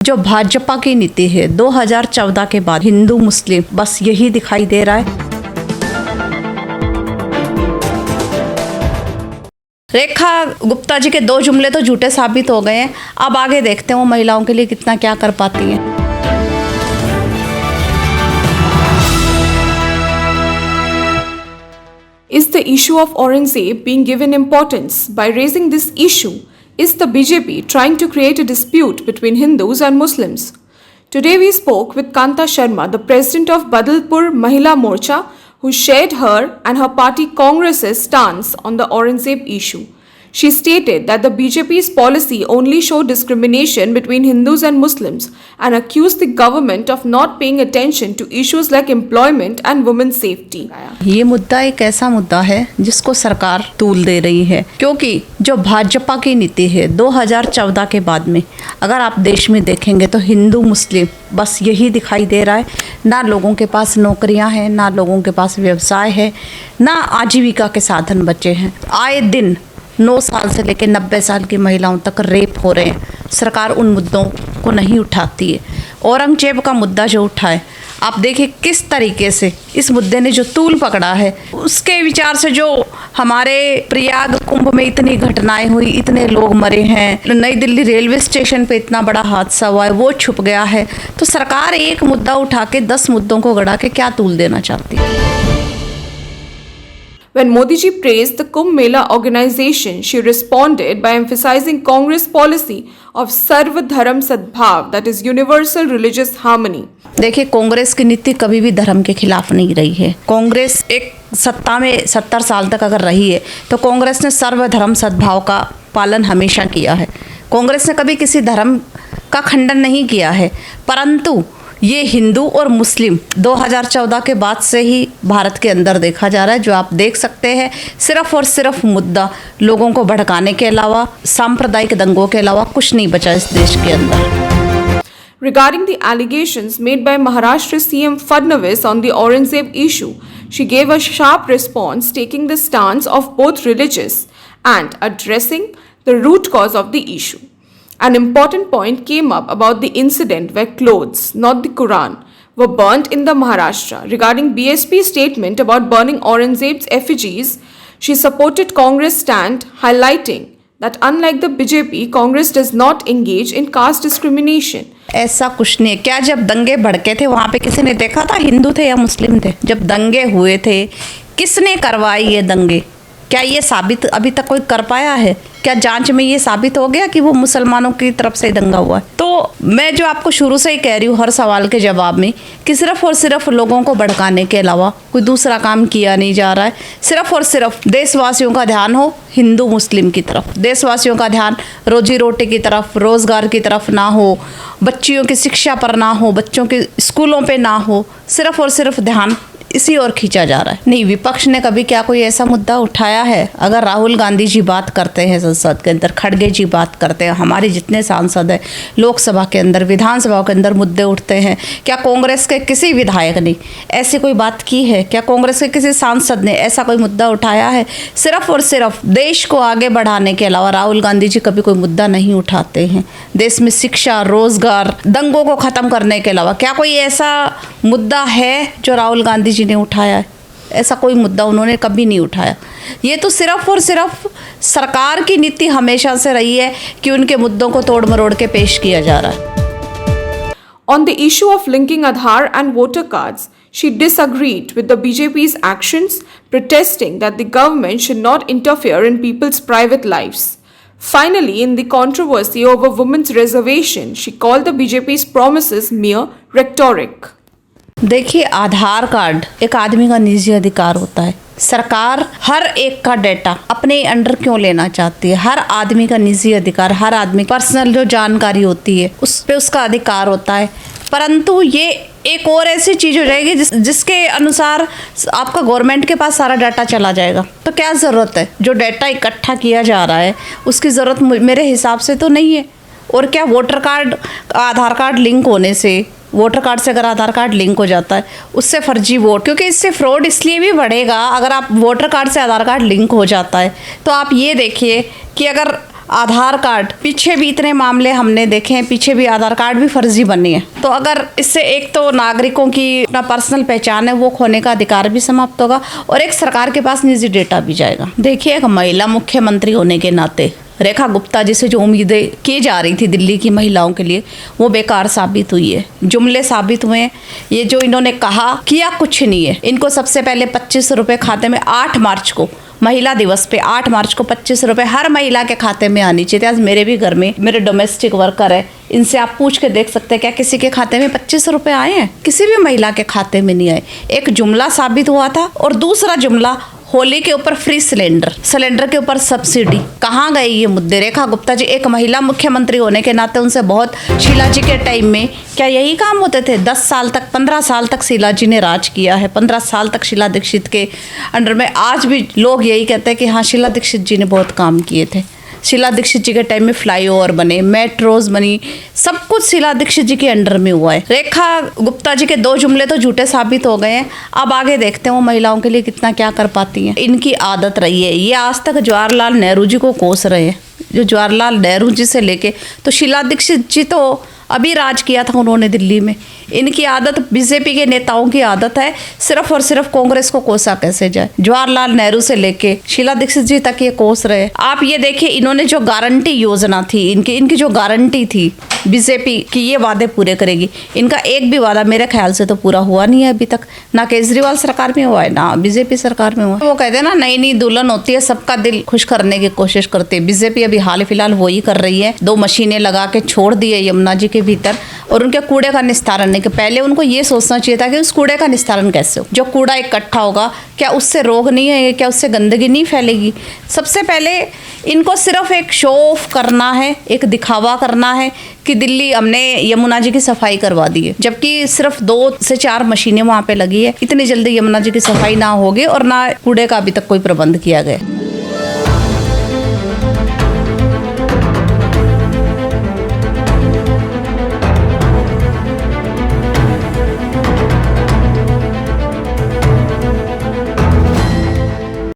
जो भाजपा की नीति है 2014 के बाद हिंदू मुस्लिम बस यही दिखाई दे रहा है। रेखा गुप्ता जी के 2 जुमले तो झूठे साबित हो गए हैं। अब आगे देखते हैं वो महिलाओं के लिए कितना क्या कर पाती हैं। Is the issue of Aurangzeb being given importance? By raising this issue, is the BJP trying to create a dispute between Hindus and Muslims? Today we spoke with Kanta Sharma, the president of Badalpur Mahila Morcha, who shared her and her party Congress's stance on the Aurangzeb issue. She stated that the BJP's policy only showed discrimination between Hindus and Muslims and accused the government of not paying attention to issues like employment and women's safety. ये मुद्दा एक ऐसा मुद्दा है जिसको सरकार तूल दे रही है, क्योंकि जो भाजपा की नीति है 2014 के बाद में अगर आप देश में देखेंगे तो हिंदू मुस्लिम बस यही दिखाई दे रहा है। ना लोगों के पास नौकरियां हैं, ना लोगों के पास व्यवसाय है, ना आजीविका के साधन बचे हैं। आए दिन 9 साल से लेकर 90 साल की महिलाओं तक रेप हो रहे हैं। सरकार उन मुद्दों को नहीं उठाती है। औरंगजेब का मुद्दा जो उठा है, आप देखिए किस तरीके से इस मुद्दे ने जो तूल पकड़ा है, उसके विचार से जो हमारे प्रयाग कुंभ में इतनी घटनाएं हुई, इतने लोग मरे हैं, नई दिल्ली रेलवे स्टेशन पे इतना बड़ा हादसा हुआ है, वो छुप गया है। तो सरकार एक मुद्दा उठा के 10 मुद्दों को गड़ा के क्या तूल देना चाहती है। When Modi ji praised the Kumbh Mela organization, she responded by emphasizing Congress policy of Sarva Dharam Sadbhav, that is universal religious harmony. देखिए, कांग्रेस की नीति कभी भी धर्म के खिलाफ नहीं रही है। कांग्रेस एक सत्ता में 70 साल तक अगर रही है तो कांग्रेस ने सर्वधर्म सद्भाव का पालन हमेशा किया है। कांग्रेस ने कभी किसी धर्म का खंडन नहीं किया है, परंतु ये हिंदू और मुस्लिम 2014 के बाद से ही भारत के अंदर देखा जा रहा है। जो आप देख सकते हैं, सिर्फ और सिर्फ मुद्दा लोगों को भड़काने के अलावा, सांप्रदायिक दंगों के अलावा कुछ नहीं बचा इस देश के अंदर। Regarding the allegations made by Maharashtra CM Fadnavis on the Aurangzeb issue, she gave a sharp response, taking the stance of both religious and addressing the root cause of the issue. An important point came up about the incident where clothes, not the Quran, were burnt in the Maharashtra. Regarding BSP's statement about burning Aurangzeb's effigies, she supported Congress' stand, highlighting that unlike the BJP, Congress does not engage in caste discrimination. ऐसा कुछ नहीं है। क्या जब दंगे भड़के थे वहाँ पे किसी ने देखा था हिंदू थे या मुस्लिम थे? जब दंगे हुए थे, किसने करवाए ये दंगे? क्या ये साबित अभी तक कोई कर पाया है? क्या जांच में ये साबित हो गया कि वो मुसलमानों की तरफ से दंगा हुआ है? तो मैं जो आपको शुरू से ही कह रही हूँ हर सवाल के जवाब में कि सिर्फ और सिर्फ लोगों को भड़काने के अलावा कोई दूसरा काम किया नहीं जा रहा है। सिर्फ और सिर्फ देशवासियों का ध्यान हो हिंदू मुस्लिम की तरफ, देशवासियों का ध्यान रोजी रोटी की तरफ, रोजगार की तरफ ना हो, बच्चियों की शिक्षा पर ना हो, बच्चों के स्कूलों पर ना हो, सिर्फ और सिर्फ ध्यान इसी ओर खींचा जा रहा है। नहीं, विपक्ष ने कभी क्या कोई ऐसा मुद्दा उठाया है? अगर राहुल गांधी जी बात करते हैं संसद के अंदर, खड़गे जी बात करते हैं, हमारे जितने सांसद हैं लोकसभा के अंदर, विधानसभा के अंदर मुद्दे उठते हैं, क्या कांग्रेस के किसी विधायक ने ऐसी कोई बात की है? क्या कांग्रेस के किसी सांसद ने ऐसा कोई मुद्दा उठाया है? सिर्फ और सिर्फ देश को आगे बढ़ाने के अलावा राहुल गांधी जी कभी कोई मुद्दा नहीं उठाते हैं। देश में शिक्षा, रोजगार, दंगों को ख़त्म करने के अलावा क्या कोई ऐसा मुद्दा है जो राहुल गांधी ने उठाया है? ऐसा कोई मुद्दा उन्होंने कभी नहीं उठाया। ये तो सिर्फ और सिर्फ सरकार की नीति हमेशा से रही है कि उनके मुद्दों को तोड़ मरोड़ के पेश किया जा रहा है। On the issue of linking Aadhaar and voter cards, she disagreed with the BJP's actions, protesting that the government should not interfere in people's private lives. Finally, in the controversy over women's reservation, she called the BJP's promises mere rhetoric. देखिए, आधार card एक आदमी का निजी अधिकार होता है। सरकार हर एक का डेटा अपने अंडर क्यों लेना चाहती है? हर आदमी का निजी अधिकार, हर आदमी पर्सनल जो जानकारी होती है उस पे उसका अधिकार होता है, परंतु ये एक और ऐसी चीज़ हो जाएगी जिसके अनुसार आपका गवर्नमेंट के पास सारा डाटा चला जाएगा। तो क्या ज़रूरत है? जो डाटा इकट्ठा किया जा रहा है उसकी ज़रूरत मेरे हिसाब से तो नहीं है। और क्या वोटर कार्ड, आधार कार्ड लिंक होने से, वोटर कार्ड से अगर आधार कार्ड लिंक हो जाता है उससे फर्जी वोट, क्योंकि इससे फ्रॉड इसलिए भी बढ़ेगा। अगर आप वोटर कार्ड से आधार कार्ड लिंक हो जाता है तो आप ये देखिए कि अगर आधार कार्ड, पीछे भी इतने मामले हमने देखे हैं, पीछे भी आधार कार्ड भी फर्जी बने हैं। तो अगर इससे एक तो नागरिकों की अपना पर्सनल पहचान है वो खोने का अधिकार भी समाप्त होगा और एक सरकार के पास निजी डेटा भी जाएगा। देखिए, एक महिला मुख्यमंत्री होने के नाते रेखा गुप्ता जी से जो उम्मीदें की जा रही थी दिल्ली की महिलाओं के लिए, वो बेकार साबित हुई है, जुमले साबित हुए हैं। ये जो इन्होंने कहा किया कुछ नहीं है। इनको सबसे पहले 25 रुपये खाते में 8 मार्च को, महिला दिवस पे 8 मार्च को 25 रुपये हर महिला के खाते में आनी चाहिए। आज मेरे भी घर में मेरे डोमेस्टिक वर्कर है, इनसे आप पूछ के देख सकते हैं क्या किसी के खाते में 25 रुपये आए हैं? किसी भी महिला के खाते में नहीं आए। एक जुमला साबित हुआ था और दूसरा जुमला होली के ऊपर फ्री सिलेंडर के ऊपर सब्सिडी। कहाँ गए ये मुद्दे? रेखा गुप्ता जी एक महिला मुख्यमंत्री होने के नाते उनसे बहुत, शीला जी के टाइम में क्या यही काम होते थे? 10 साल तक 15 साल तक शीला जी ने राज किया है, 15 साल तक शीला दीक्षित के अंडर में। आज भी लोग यही कहते हैं कि हाँ, शीला दीक्षित जी ने बहुत काम किए थे। शीला दीक्षित जी के टाइम में फ्लाईओवर बने, मेट्रोज बनी, सब कुछ शीला दीक्षित जी के अंडर में हुआ है। रेखा गुप्ता जी के 2 जुमले तो झूठे साबित हो गए हैं। अब आगे देखते हैं वो महिलाओं के लिए कितना क्या कर पाती हैं। इनकी आदत रही है, ये आज तक जवाहरलाल नेहरू जी को कोस रहे हैं। जो जवाहरलाल नेहरू जी से लेके तो शीला दीक्षित जी तो अभी राज किया था उन्होंने दिल्ली में। इनकी आदत, बीजेपी के नेताओं की आदत है सिर्फ और सिर्फ कांग्रेस को कोसा कैसे जाए। जवाहरलाल नेहरू से लेके शीला दीक्षित जी तक ये कोस रहे। आप ये देखिए, इन्होंने जो गारंटी योजना थी, इनकी जो गारंटी थी बीजेपी की, ये वादे पूरे करेगी, इनका एक भी वादा मेरे ख्याल से तो पूरा हुआ नहीं है अभी तक। ना केजरीवाल सरकार में हुआ है, ना बीजेपी सरकार में हुआ है। वो कहते हैं ना, नई नई दुल्हन होती है, सबका दिल खुश करने की कोशिश करती है। बीजेपी अभी हाल फिलहाल वही कर रही है। 2 मशीनें लगा के छोड़ दी है यमुना जी के भीतर और उनके कूड़े का निस्तारण नहीं। पहले उनको ये सोचना चाहिए था कि उस कूड़े का निस्तारण कैसे हो। जो कूड़ा इकट्ठा होगा, क्या उससे रोग नहीं है, क्या उससे गंदगी नहीं फैलेगी? सबसे पहले इनको सिर्फ एक शो ऑफ करना है, एक दिखावा करना है कि दिल्ली हमने यमुना जी की सफाई करवा दी है, जबकि सिर्फ 2 से 4 मशीनें वहाँ पे लगी है। इतनी जल्दी यमुना जी की सफाई ना होगी और ना कूड़े का अभी तक कोई प्रबंध किया गया।